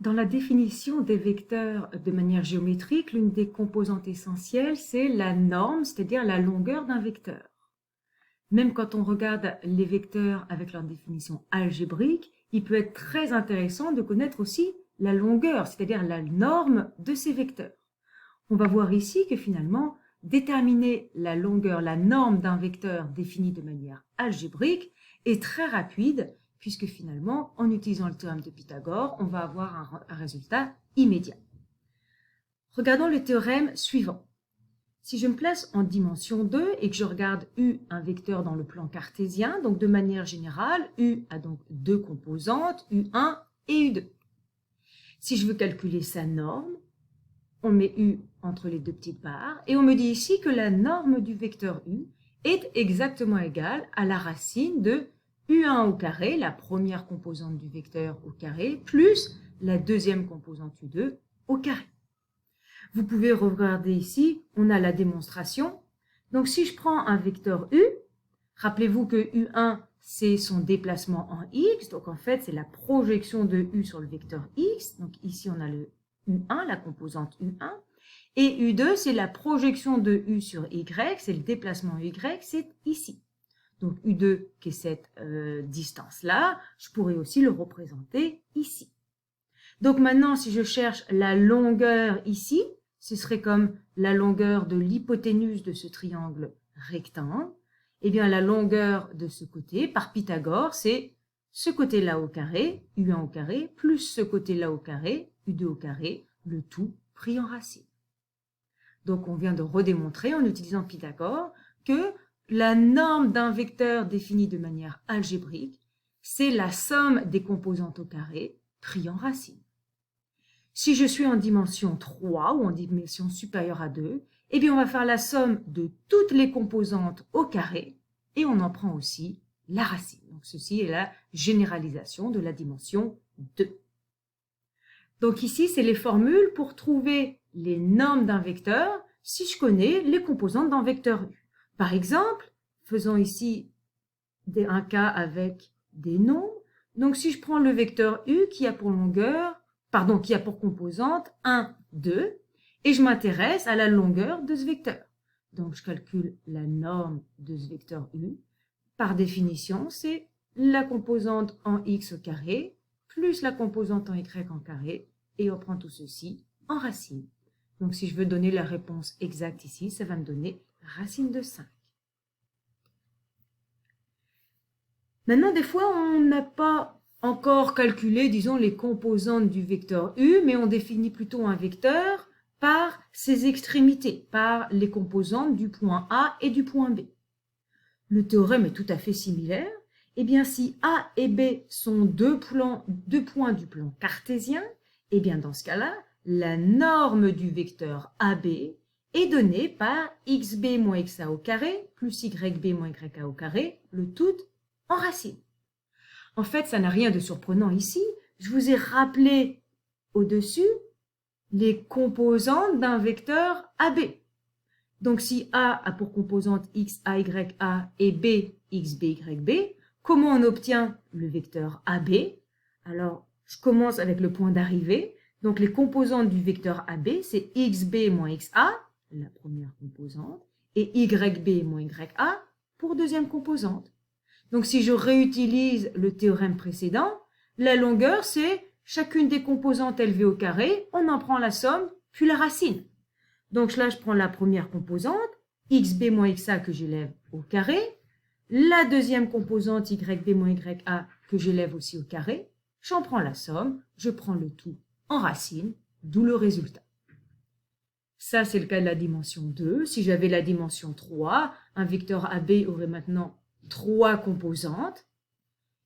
Dans la définition des vecteurs de manière géométrique, l'une des composantes essentielles, c'est la norme, c'est-à-dire la longueur d'un vecteur. Même quand on regarde les vecteurs avec leur définition algébrique, il peut être très intéressant de connaître aussi la longueur, c'est-à-dire la norme de ces vecteurs. On va voir ici que finalement, déterminer la longueur, la norme d'un vecteur défini de manière algébrique est très rapide, puisque finalement, en utilisant le théorème de Pythagore, on va avoir un résultat immédiat. Regardons le théorème suivant. Si je me place en dimension 2 et que je regarde U, un vecteur dans le plan cartésien, donc de manière générale, U a donc deux composantes, U1 et U2. Si je veux calculer sa norme, on met U entre les deux petites barres et on me dit ici que la norme du vecteur U est exactement égale à la racine de U1 au carré, la première composante du vecteur au carré, plus la deuxième composante U2 au carré. Vous pouvez regarder ici, on a la démonstration. Donc si je prends un vecteur U, rappelez-vous que U1 c'est son déplacement en X, donc en fait c'est la projection de U sur le vecteur X, donc ici on a le U1, la composante U1, et U2 c'est la projection de U sur Y, c'est le déplacement Y, c'est ici. Donc U2 qui est cette distance-là, je pourrais aussi le représenter ici. Donc maintenant si je cherche la longueur ici, ce serait comme la longueur de l'hypoténuse de ce triangle rectangle. Eh bien, la longueur de ce côté, par Pythagore, c'est ce côté-là au carré, U1 au carré, plus ce côté-là au carré, U2 au carré, le tout pris en racine. Donc, on vient de redémontrer, en utilisant Pythagore, que la norme d'un vecteur défini de manière algébrique, c'est la somme des composantes au carré pris en racine. Si je suis en dimension 3 ou en dimension supérieure à 2, eh bien on va faire la somme de toutes les composantes au carré et on en prend aussi la racine. Donc ceci est la généralisation de la dimension 2. Donc ici, c'est les formules pour trouver les normes d'un vecteur si je connais les composantes d'un vecteur U. Par exemple, faisons ici un cas avec des nombres. Donc si je prends le vecteur U qui a pour qui a pour composante 1, 2, et je m'intéresse à la longueur de ce vecteur. Donc, je calcule la norme de ce vecteur U. Par définition, c'est la composante en x au carré, plus la composante en y en carré, et on prend tout ceci en racine. Donc, si je veux donner la réponse exacte ici, ça va me donner racine de 5. Maintenant, des fois, on n'a pas encore calculer, disons, les composantes du vecteur U, mais on définit plutôt un vecteur par ses extrémités, par les composantes du point A et du point B. Le théorème est tout à fait similaire. Eh bien, si A et B sont deux points du plan cartésien, eh bien, dans ce cas-là, la norme du vecteur AB est donnée par xb moins xa au carré plus yb moins yk au carré, le tout en racine. En fait, ça n'a rien de surprenant ici. Je vous ai rappelé au-dessus les composantes d'un vecteur AB. Donc, si A a pour composante x, a, y, a et B, x, b, y, b, comment on obtient le vecteur AB? Alors, je commence avec le point d'arrivée. Donc, les composantes du vecteur AB, c'est xb moins xa, la première composante, et yb moins ya pour deuxième composante. Donc, si je réutilise le théorème précédent, la longueur, c'est chacune des composantes élevées au carré, on en prend la somme, puis la racine. Donc là, je prends la première composante, xb moins xa que j'élève au carré, la deuxième composante, yb moins ya que j'élève aussi au carré, j'en prends la somme, je prends le tout en racine, d'où le résultat. Ça, c'est le cas de la dimension 2. Si j'avais la dimension 3, un vecteur AB aurait maintenant 3 composantes.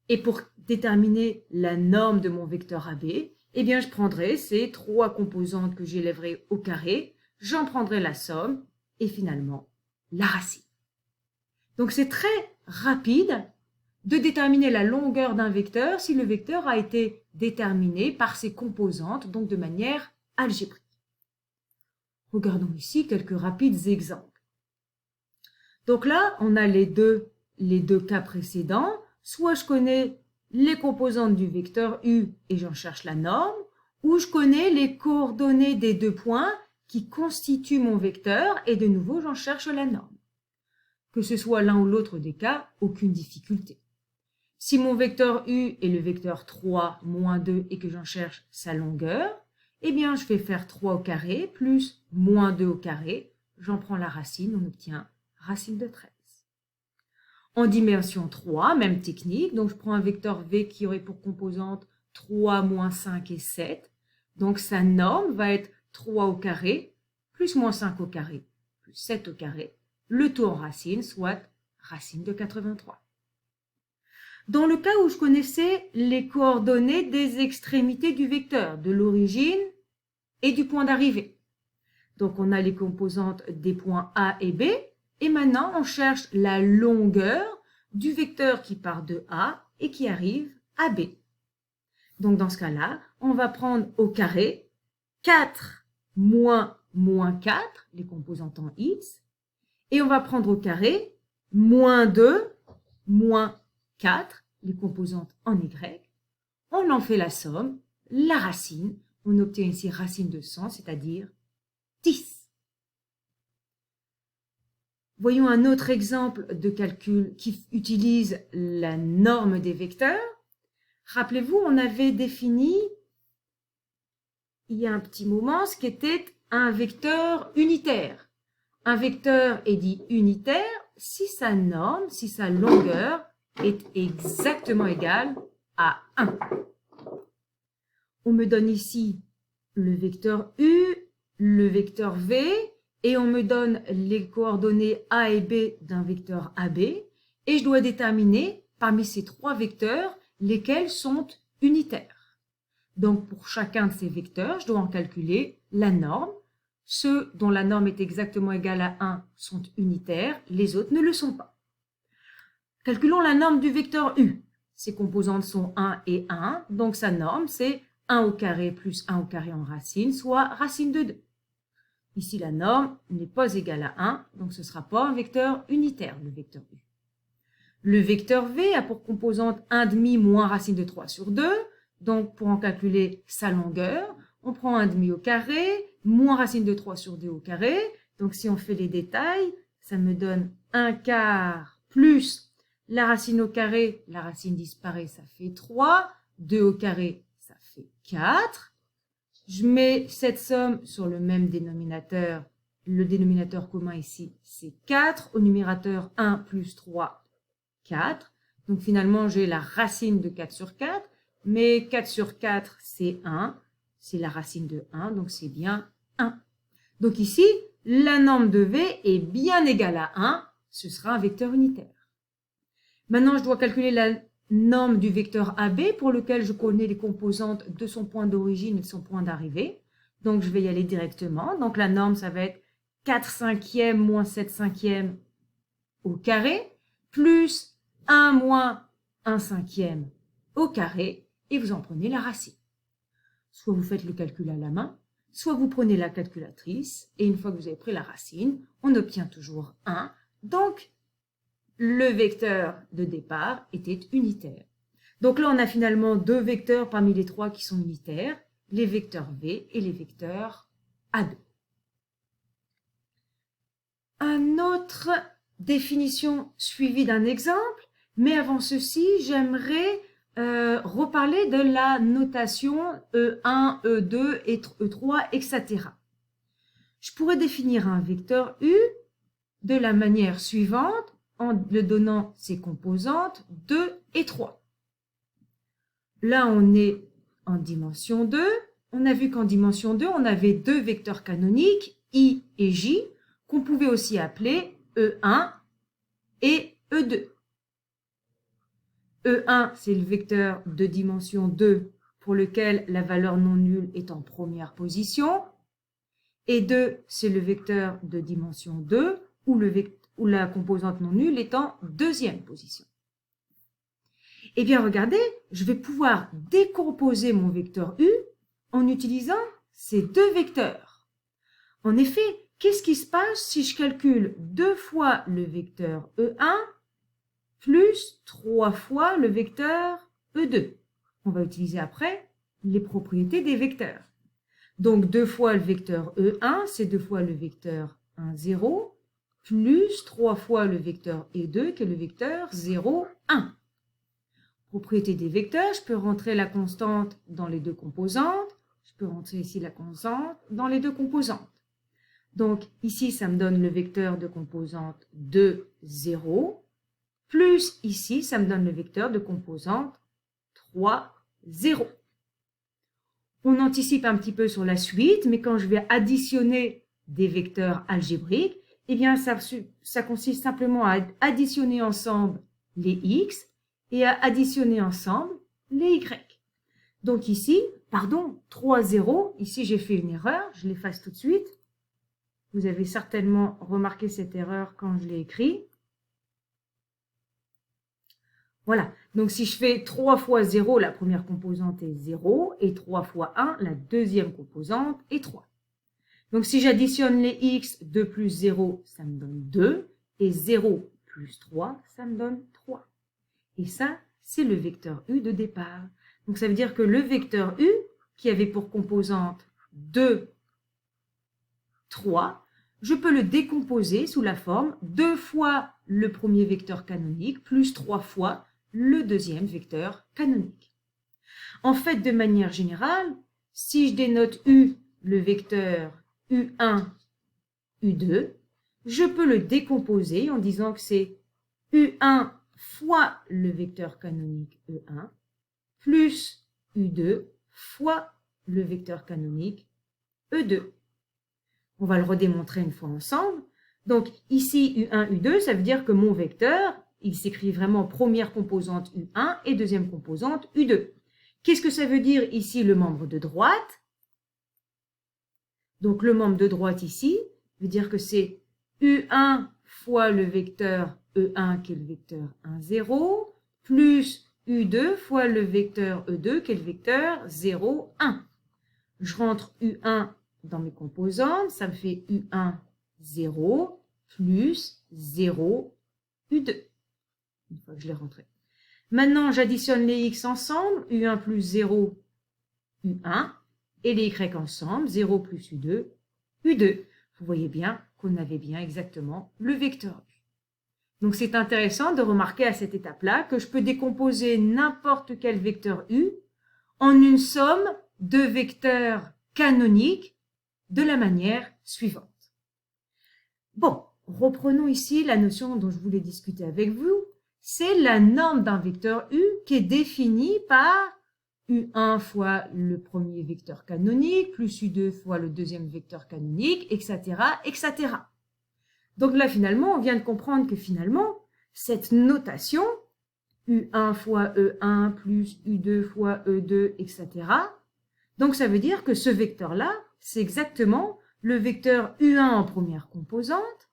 Et pour déterminer la norme de mon vecteur AB, eh bien, je prendrai ces 3 composantes que j'élèverai au carré, j'en prendrai la somme et finalement la racine. Donc, c'est très rapide de déterminer la longueur d'un vecteur si le vecteur a été déterminé par ses composantes, donc de manière algébrique. Regardons ici quelques rapides exemples. Donc là, on a les deux cas précédents. Soit je connais les composantes du vecteur U et j'en cherche la norme, où je connais les coordonnées des 2 points qui constituent mon vecteur et de nouveau, j'en cherche la norme. Que ce soit l'un ou l'autre des cas, aucune difficulté. Si mon vecteur U est le vecteur 3 moins 2 et que j'en cherche sa longueur, eh bien, je vais faire 3 au carré plus moins 2 au carré. J'en prends la racine, on obtient racine de 13. En dimension 3, même technique, donc je prends un vecteur V qui aurait pour composante 3, moins 5 et 7. Donc sa norme va être 3 au carré plus moins 5 au carré plus 7 au carré. Le tout en racine, soit racine de 83. Dans le cas où je connaissais les coordonnées des extrémités du vecteur, de l'origine et du point d'arrivée. Donc on a les composantes des points A et B, et maintenant on cherche la longueur du vecteur qui part de A et qui arrive à B. Donc dans ce cas-là, on va prendre au carré 4 moins 4, les composantes en X, et on va prendre au carré moins 2 moins 4, les composantes en Y. On en fait la somme, la racine. On obtient ici racine de 100, c'est-à-dire 10. Voyons un autre exemple de calcul qui utilise la norme des vecteurs. Rappelez-vous, on avait défini il y a un petit moment ce qu'était un vecteur unitaire. Un vecteur est dit unitaire si sa norme, si sa longueur est exactement égale à 1. On me donne ici le vecteur U, le vecteur V, et on me donne les coordonnées A et B d'un vecteur AB, et je dois déterminer parmi ces 3 vecteurs lesquels sont unitaires. Donc pour chacun de ces vecteurs, je dois en calculer la norme. Ceux dont la norme est exactement égale à 1 sont unitaires, les autres ne le sont pas. Calculons la norme du vecteur U. Ses composantes sont 1 et 1, donc sa norme c'est 1 au carré plus 1 au carré en racine, soit racine de 2. Ici la norme n'est pas égale à 1, donc ce ne sera pas un vecteur unitaire, le vecteur U. Le vecteur V a pour composante 1,5 moins racine de 3 sur 2, donc pour en calculer sa longueur, on prend 1,5 au carré, moins racine de 3 sur 2 au carré, donc si on fait les détails, ça me donne 1 quart plus la racine au carré, la racine disparaît, ça fait 3, 2 au carré, ça fait 4. Je mets cette somme sur le même dénominateur. Le dénominateur commun ici, c'est 4. Au numérateur, 1 plus 3, 4. Donc finalement, j'ai la racine de 4 sur 4. Mais 4 sur 4, c'est 1. C'est la racine de 1, donc c'est bien 1. Donc ici, la norme de V est bien égale à 1. Ce sera un vecteur unitaire. Maintenant, je dois calculer la norme du vecteur AB pour lequel je connais les composantes de son point d'origine et de son point d'arrivée. Donc, je vais y aller directement. Donc, la norme, ça va être 4 cinquièmes moins 7 cinquièmes au carré, plus 1 moins 1 cinquième au carré, et vous en prenez la racine. Soit vous faites le calcul à la main, soit vous prenez la calculatrice, et une fois que vous avez pris la racine, on obtient toujours 1. Donc, le vecteur de départ était unitaire. Donc là, on a finalement 2 vecteurs parmi les 3 qui sont unitaires, les vecteurs V et les vecteurs AB. Une autre définition suivie d'un exemple, mais avant ceci, j'aimerais reparler de la notation E1, E2, E3, etc. Je pourrais définir un vecteur U de la manière suivante, en le donnant ses composantes 2 et 3. Là, on est en dimension 2. On a vu qu'en dimension 2, on avait 2 vecteurs canoniques, I et J, qu'on pouvait aussi appeler E1 et E2. E1, c'est le vecteur de dimension 2 pour lequel la valeur non nulle est en première position. Et 2, c'est le vecteur de dimension 2 où la composante non nulle est en deuxième position. Eh bien, regardez, je vais pouvoir décomposer mon vecteur U en utilisant ces 2 vecteurs. En effet, qu'est-ce qui se passe si je calcule 2 fois le vecteur E1 plus 3 fois le vecteur E2? On va utiliser après les propriétés des vecteurs. Donc 2 fois le vecteur E1, c'est 2 fois le vecteur 1, 0, plus 3 fois le vecteur E2, qui est le vecteur 0, 1. Propriété des vecteurs, je peux rentrer la constante dans les deux composantes. Je peux rentrer ici la constante dans les deux composantes. Donc ici, ça me donne le vecteur de composante 2, 0, plus ici, ça me donne le vecteur de composante 3, 0. On anticipe un petit peu sur la suite, mais quand je vais additionner des vecteurs algébriques, eh bien ça consiste simplement à additionner ensemble les x et à additionner ensemble les y. Donc ici, 3, 0, ici j'ai fait une erreur, je l'efface tout de suite. Vous avez certainement remarqué cette erreur quand je l'ai écrit. Voilà, donc si je fais 3 fois 0, la première composante est 0, et 3 fois 1, la deuxième composante est 3. Donc si j'additionne les x, 2 plus 0, ça me donne 2, et 0 plus 3, ça me donne 3. Et ça, c'est le vecteur u de départ. Donc ça veut dire que le vecteur u, qui avait pour composante 2, 3, je peux le décomposer sous la forme 2 fois le premier vecteur canonique plus 3 fois le deuxième vecteur canonique. En fait, de manière générale, si je dénote u, le vecteur u1, u2, je peux le décomposer en disant que c'est u1 fois le vecteur canonique e1 plus u2 fois le vecteur canonique e2. On va le redémontrer une fois ensemble. Donc ici, U1, U2, ça veut dire que mon vecteur, il s'écrit vraiment première composante U1 et deuxième composante U2. Qu'est-ce que ça veut dire ici le membre de droite? Donc le membre de droite ici veut dire que c'est U1 fois le vecteur E1 qui est le vecteur 1, 0, plus U2 fois le vecteur E2 qui est le vecteur 0, 1. Je rentre U1 dans mes composantes, ça me fait U1, 0, plus 0, U2. Une fois que je l'ai rentré. Maintenant, j'additionne les x ensemble, U1 plus 0, U1, et les y ensemble, 0 plus U2, U2. Vous voyez bien qu'on avait bien exactement le vecteur U. Donc c'est intéressant de remarquer à cette étape-là que je peux décomposer n'importe quel vecteur U en une somme de vecteurs canoniques de la manière suivante. Bon, reprenons ici la notion dont je voulais discuter avec vous. C'est la norme d'un vecteur U qui est définie par U1 fois le premier vecteur canonique, plus U2 fois le deuxième vecteur canonique, etc., etc. Donc là, finalement, on vient de comprendre que finalement, cette notation, U1 fois E1 plus U2 fois E2, etc., donc ça veut dire que ce vecteur-là, c'est exactement le vecteur U1 en première composante,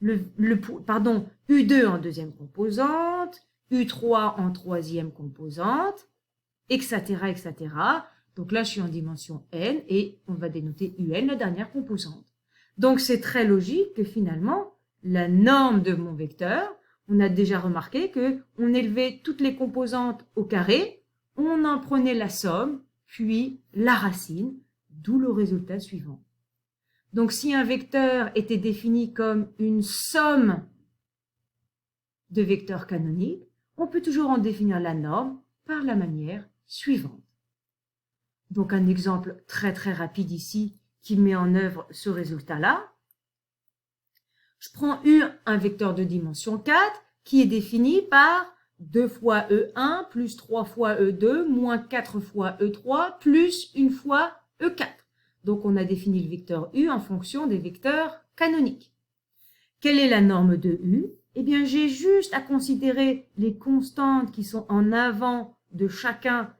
U2 en deuxième composante, U3 en troisième composante, etc., etc. Donc là, je suis en dimension n et on va dénoter UN, la dernière composante. Donc c'est très logique que finalement, la norme de mon vecteur, on a déjà remarqué qu'on élevait toutes les composantes au carré, on en prenait la somme, puis la racine, d'où le résultat suivant. Donc si un vecteur était défini comme une somme de vecteurs canoniques, on peut toujours en définir la norme par la manière suivante. Donc un exemple très très rapide ici qui met en œuvre ce résultat-là. Je prends U, un vecteur de dimension 4, qui est défini par 2 fois E1 plus 3 fois E2 moins 4 fois E3 plus 1 fois E4. Donc on a défini le vecteur U en fonction des vecteurs canoniques. Quelle est la norme de U? Eh bien j'ai juste à considérer les constantes qui sont en avant de chacun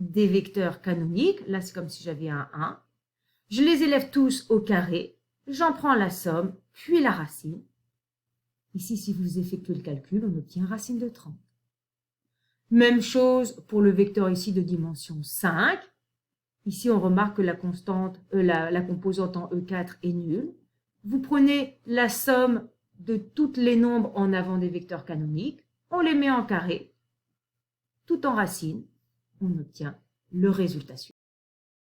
des vecteurs canoniques. Là c'est comme si j'avais un 1. Je les élève tous au carré. J'en prends la somme, puis la racine. Ici, si vous effectuez le calcul, on obtient racine de 30. Même chose pour le vecteur ici de dimension 5. Ici, on remarque que la composante en E4 est nulle. Vous prenez la somme de toutes les nombres en avant des vecteurs canoniques, on les met en carré, tout en racine, on obtient le résultat suivant.